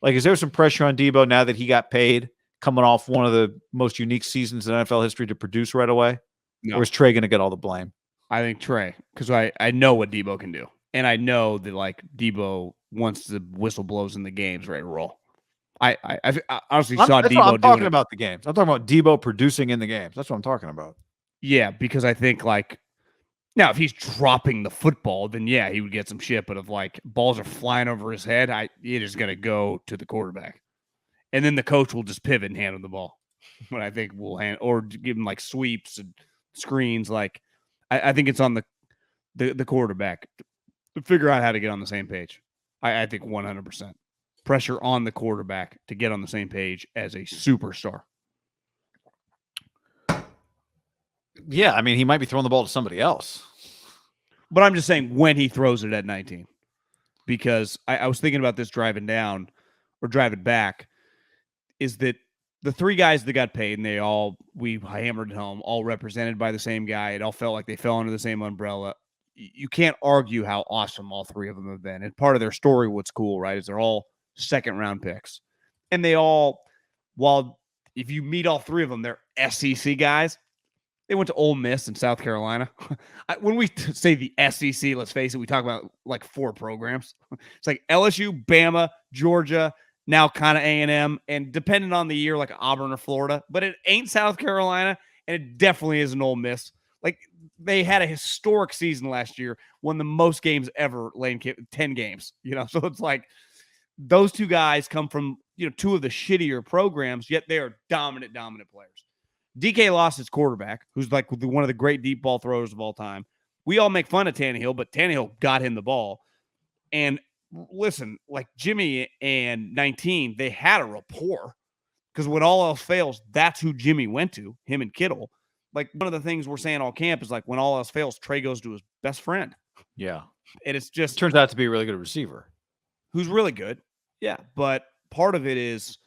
Like, is there some pressure on Deebo now that he got paid, coming off one of the most unique seasons in NFL history, to produce right away? No. Or is Trey going to get all the blame? I think Trey, because I know what Deebo can do. And I know that, like, Deebo, once the whistle blows in the game's ready to roll. I honestly saw Deebo I'm talking doing about the games. I'm talking about Deebo producing in the games. That's what I'm talking about. Yeah, because I think, like, now if he's dropping the football, then yeah, he would get some shit. But if, like, balls are flying over his head, it is going to go to the quarterback. And then the coach will just pivot and hand him the ball. But I think we'll or give him, like, sweeps and screens. Like, I think it's on the quarterback to figure out how to get on the same page. I think 100%. Pressure on the quarterback to get on the same page as a superstar. Yeah, I mean, he might be throwing the ball to somebody else. But I'm just saying when he throws it at 19. Because I was thinking about this driving down or driving back, is that the three guys that got paid, and we hammered it home, all represented by the same guy. It all felt like they fell under the same umbrella. You can't argue how awesome all three of them have been. And part of their story, what's cool, right, is they're all second-round picks. And they all, while if you meet all three of them, they're SEC guys. They went to Ole Miss in South Carolina. When we say the SEC, let's face it, we talk about like 4 programs. It's like LSU, Bama, Georgia, now kind of A&M, and depending on the year, like Auburn or Florida. But it ain't South Carolina, and it definitely isn't Ole Miss. Like, they had a historic season last year, won the most games ever, 10 games. So it's like those two guys come from, two of the shittier programs, yet they are dominant players. DK lost his quarterback, who's like one of the great deep ball throwers of all time. We all make fun of Tannehill, but Tannehill got him the ball. And listen, like Jimmy and 19, they had a rapport because when all else fails, that's who Jimmy went to, him and Kittle. Like, one of the things we're saying all camp is, like, when all else fails, Trey goes to his best friend. Yeah. And it's just... Turns out to be a really good receiver. Who's really good. Yeah. But part of it is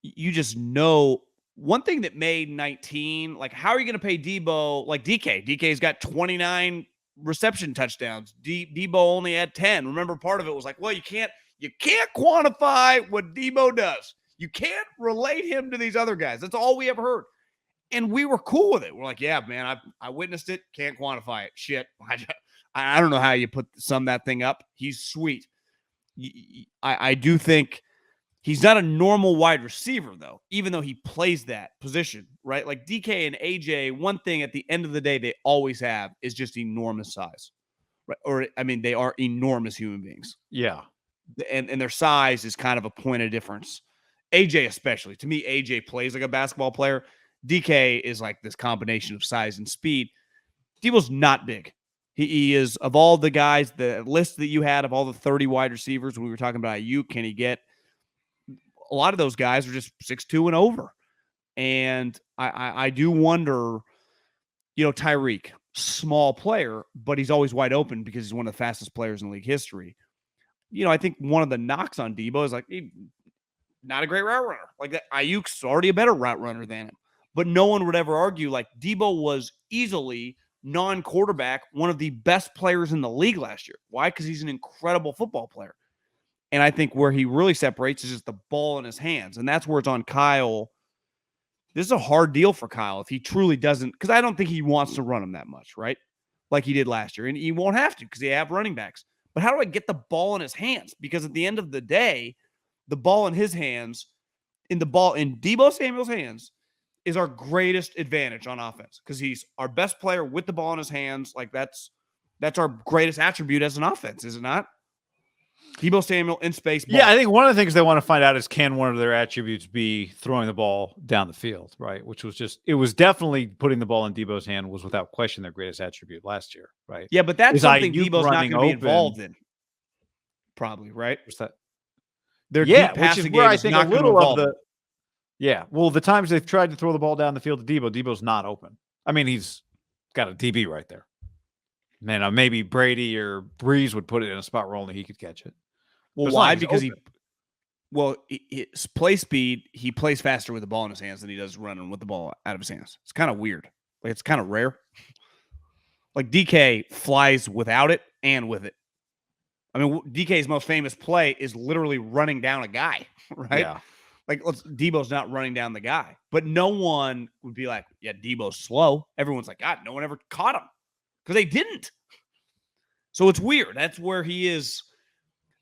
you just know... One thing that made 19, like, how are you going to pay Deebo, like DK? DK's got 29 reception touchdowns. Deebo only had 10. Remember, part of it was like, well, you can't quantify what Deebo does. You can't relate him to these other guys. That's all we ever heard. And we were cool with it. We're like, yeah, man, I witnessed it. Can't quantify it. Shit. I don't know how you sum that thing up. He's sweet. I do think he's not a normal wide receiver, though, even though he plays that position, right? Like DK and AJ, one thing at the end of the day they always have is just enormous size. Right? Or, I mean, they are enormous human beings. Yeah. And their size is kind of a point of difference. AJ especially. To me, AJ plays like a basketball player. DK is like this combination of size and speed. Deebo's not big. He is, of all the guys, the list that you had of all the 30 wide receivers, when we were talking about Ayuk, can he get... A lot of those guys are just 6'2" and over. And I do wonder, Tyreek, small player, but he's always wide open because he's one of the fastest players in league history. I think one of the knocks on Deebo is like, not a great route runner. Like, that Ayuk's already a better route runner than him. But no one would ever argue, like, Deebo was easily, non-quarterback, one of the best players in the league last year. Why? Because he's an incredible football player. And I think where he really separates is just the ball in his hands. And that's where it's on Kyle. This is a hard deal for Kyle if he truly doesn't, because I don't think he wants to run him that much, right? Like he did last year. And he won't have to because they have running backs. But how do I get the ball in his hands? Because at the end of the day, the ball in his hands, in Deebo Samuel's hands, is our greatest advantage on offense because he's our best player with the ball in his hands. Like, that's our greatest attribute as an offense, is it not? Deebo Samuel in space. Ball. Yeah, I think one of the things they want to find out is, can one of their attributes be throwing the ball down the field, right? Which was it was definitely putting the ball in Deebo's hand was without question their greatest attribute last year, right? Yeah, but that's something Deebo's not going to be involved in. Probably, right? What's that? Their deep passing game is not going to involve them. Yeah, well, the times they've tried to throw the ball down the field to Deebo's not open. I mean, he's got a DB right there. Man, maybe Brady or Breeze would put it in a spot where only he could catch it. Well, why? Because his play speed, he plays faster with the ball in his hands than he does running with the ball out of his hands. It's kind of weird. Like, it's kind of rare. Like, DK flies without it and with it. I mean, DK's most famous play is literally running down a guy, right? Yeah. Like, Deebo's not running down the guy, but no one would be like, yeah, Deebo's slow. Everyone's like, God, no one ever caught him because they didn't. So it's weird. That's where he is.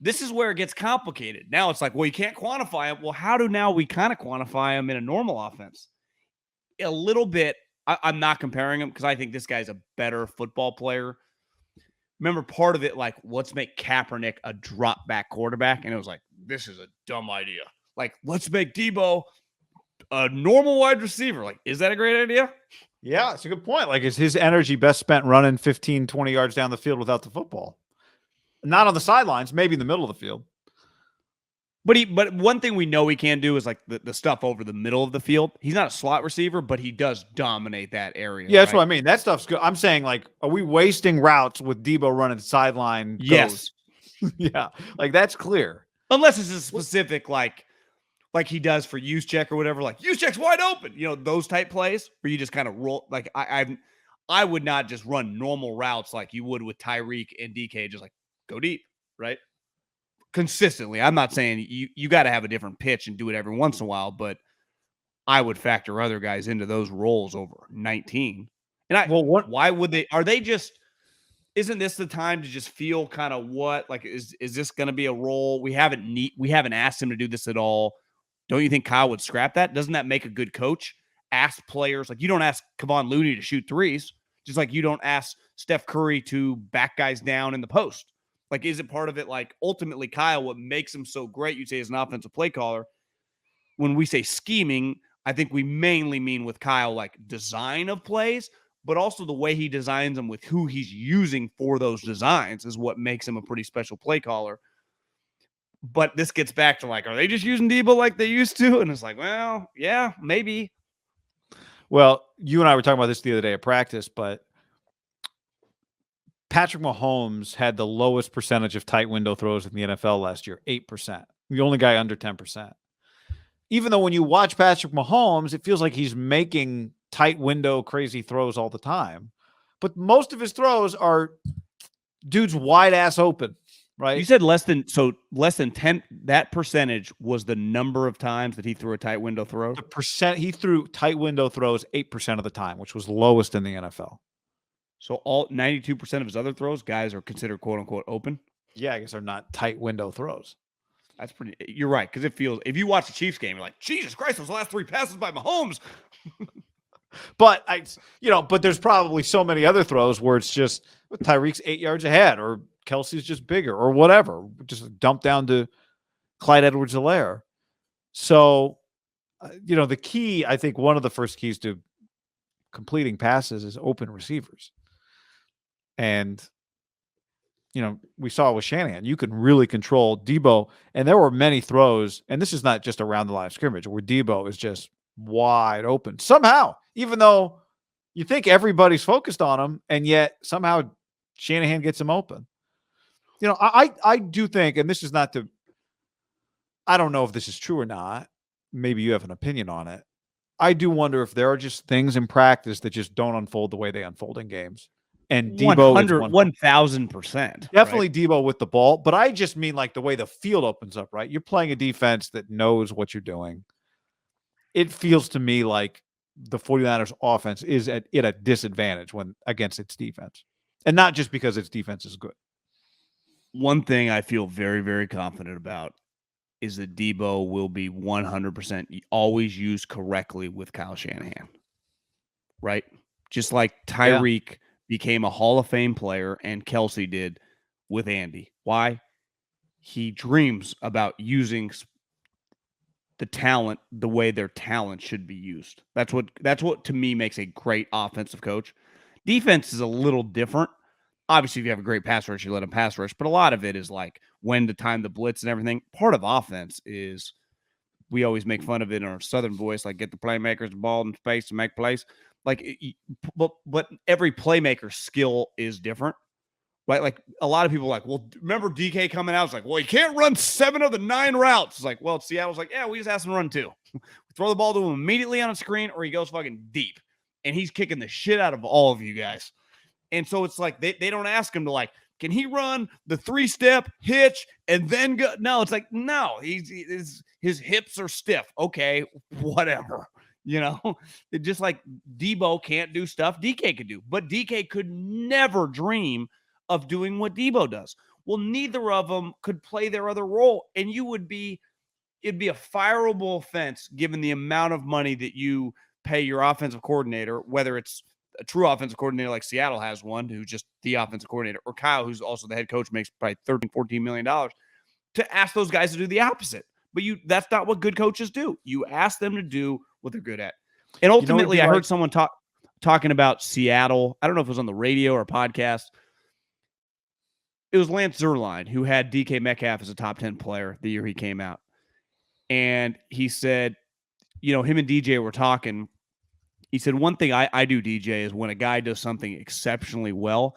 This is where it gets complicated. Now it's like, well, you can't quantify him. Well, how do now we kind of quantify him in a normal offense? A little bit. I'm not comparing him because I think this guy's a better football player. Remember, part of it, like, let's make Kaepernick a drop back quarterback. And it was like, this is a dumb idea. Like, let's make Deebo a normal wide receiver. Like, is that a great idea? Yeah, it's a good point. Like, is his energy best spent running 15, 20 yards down the field without the football? Not on the sidelines, maybe in the middle of the field. But one thing we know he can do is like the stuff over the middle of the field. He's not a slot receiver, but he does dominate that area. Yeah, that's what I mean. That stuff's good. I'm saying, like, are we wasting routes with Deebo running sideline? Yes. Yeah, like that's clear. Unless it's a specific like he does for use check or whatever, like use check's wide open. You know, those type plays where you just kind of roll. Like I would not just run normal routes like you would with Tyreek and DK, just like go deep, right? Consistently. I'm not saying you got to have a different pitch and do it every once in a while, but I would factor other guys into those roles over 19. And why would they? Are they just? Isn't this the time to just feel kind of what like is this going to be a role we haven't asked him to do this at all? Don't you think Kyle would scrap that? Doesn't that make a good coach? Ask players like you don't ask Kevon Looney to shoot threes, just like you don't ask Steph Curry to back guys down in the post. Like, is it part of it? Like, ultimately, Kyle, what makes him so great, you'd say, as an offensive play caller. When we say scheming, I think we mainly mean with Kyle, like design of plays, but also the way he designs them with who he's using for those designs is what makes him a pretty special play caller. But this gets back to like, are they just using Deebo like they used to? And it's like, well, yeah, maybe. Well, you and I were talking about this the other day at practice, but Patrick Mahomes had the lowest percentage of tight window throws in the NFL last year, 8%. The only guy under 10%. Even though when you watch Patrick Mahomes, it feels like he's making tight window crazy throws all the time. But most of his throws are dudes wide ass open, right? You said less than 10. That percentage was the number of times that he threw a tight window throw. The percent he threw tight window throws 8% of the time, which was lowest in the NFL. So all 92% of his other throws, guys are considered quote unquote open. Yeah, I guess they're not tight window throws. That's pretty. You're right, because it feels. If you watch the Chiefs game, you're like, Jesus Christ, those last 3 passes by Mahomes. But but there's probably so many other throws where it's just Tyreek's 8 yards ahead, or Kelsey's just bigger, or whatever. Just dump down to Clyde Edwards-Helaire. So, the key, I think, one of the first keys to completing passes is open receivers. And we saw it with Shanahan. You can really control Deebo, and there were many throws, and this is not just around the line of scrimmage, where Deebo is just wide open. Somehow, even though you think everybody's focused on him, and yet somehow Shanahan gets him open. I do think, and this is not to, I don't know if this is true or not. Maybe you have an opinion on it. I do wonder if there are just things in practice that just don't unfold the way they unfold in games. And Deebo 1,000%. Definitely right? Deebo with the ball. But I just mean like the way the field opens up, right? You're playing a defense that knows what you're doing. It feels to me like the 49ers offense is at a disadvantage when against its defense. And not just because its defense is good. One thing I feel very, very confident about is that Deebo will be 100% always used correctly with Kyle Shanahan. Right? Just like Tyreek became a Hall of Fame player and Kelsey did with Andy. Why? He dreams about using the talent the way their talent should be used. That's what to me makes a great offensive coach. Defense is a little different. Obviously, if you have a great pass rush, you let them pass rush. But a lot of it is like when to time the blitz and everything. Part of offense is we always make fun of it in our Southern voice, like get the playmakers the ball in space to make plays. Like, but every playmaker's skill is different, right? Like a lot of people are like, well, remember DK coming out? It's like, well, he can't run 7 of the 9 routes. It's like, well, Seattle's like, yeah, we just asked him to run 2. Throw the ball to him immediately on a screen, or he goes fucking deep, and he's kicking the shit out of all of you guys. And so it's like they don't ask him to like Can he run the 3-step hitch and then go? No, it's like, no, his hips are stiff. Okay, whatever. It just like Deebo can't do stuff DK could do, but DK could never dream of doing what Deebo does. Well, neither of them could play their other role, and it'd be a fireable offense given the amount of money that you pay your offensive coordinator, whether it's a true offensive coordinator like Seattle has one, who's just the offensive coordinator, or Kyle, who's also the head coach, makes probably $13-14 million, to ask those guys to do the opposite. But that's not what good coaches do. You ask them to do what they're good at. And ultimately, I heard someone talking about Seattle. I don't know if it was on the radio or podcast. It was Lance Zierlein, who had DK Metcalf as a top 10 player the year he came out. And he said, him and DJ were talking. He said, one thing I do, DJ, is when a guy does something exceptionally well,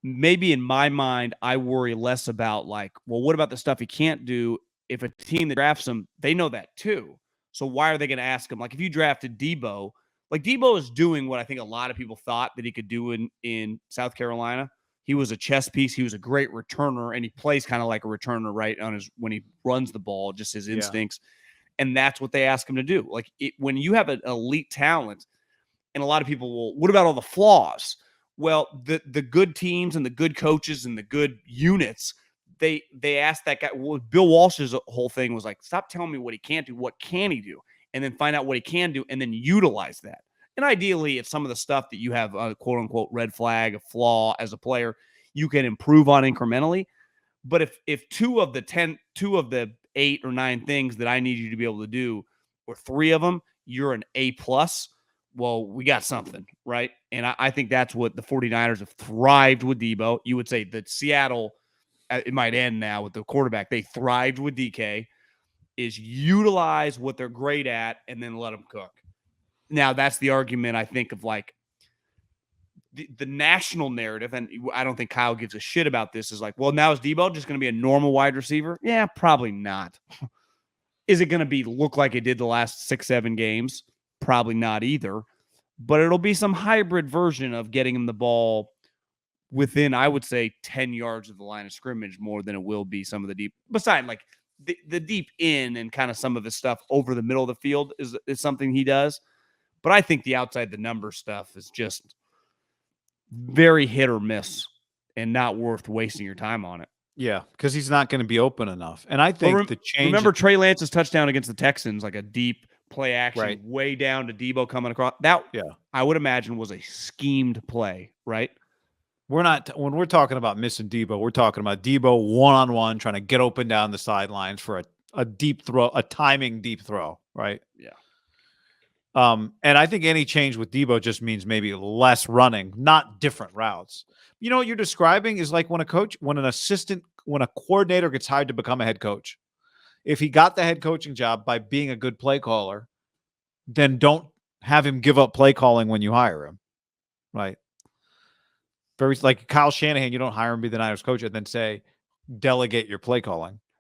maybe in my mind, I worry less about like, well, what about the stuff he can't do? If a team that drafts him, they know that too. So why are they going to ask him? Like if you drafted Deebo, like Deebo is doing what I think a lot of people thought that he could do in South Carolina. He was a chess piece. He was a great returner, and he plays kind of like a returner, right? When he runs the ball, just his instincts. And that's what they ask him to do. Like when you have an elite talent, and a lot of people will, what about all the flaws? Well, the good teams and the good coaches and the good units, they asked that guy. Well, Bill Walsh's whole thing was like, stop telling me what he can't do. What can he do? And then find out what he can do and then utilize that. And ideally, if some of the stuff that you have a quote unquote red flag, a flaw as a player, you can improve on incrementally. But if two of the 8 or 9 things that I need you to be able to do, or 3 of them, you're an A+, well, we got something, right? And I think that's what the 49ers have thrived with Deebo. You would say that Seattle, it might end now with the quarterback, they thrived with DK, is utilize what they're great at and then let them cook. Now, that's the argument, I think, of like the national narrative, and I don't think Kyle gives a shit about this, is like, well, now is Deebo just going to be a normal wide receiver? Yeah, probably not. Is it going to look like it did the last 6-7 games? Probably not either. But it'll be some hybrid version of getting him the ball within, I would say, 10 yards of the line of scrimmage more than it will be some of the deep. Besides, like the deep in and kind of some of his stuff over the middle of the field is something he does. But I think the outside the number stuff is just very hit or miss and not worth wasting your time on it. Yeah, because he's not going to be open enough. And I think the change. Remember Trey Lance's touchdown against the Texans, like a deep play action way down to Deebo coming across. That, I would imagine, was a schemed play, right? When we're talking about missing Deebo, we're talking about Deebo one-on-one trying to get open down the sidelines for a deep throw, a timing deep throw, right? Yeah. And I think any change with Deebo just means maybe less running, not different routes. You know what you're describing is like when a coordinator gets hired to become a head coach. If he got the head coaching job by being a good play caller, then don't have him give up play calling when you hire him, right? Very like Kyle Shanahan, you don't hire him to be the Niners coach and then say, delegate your play calling.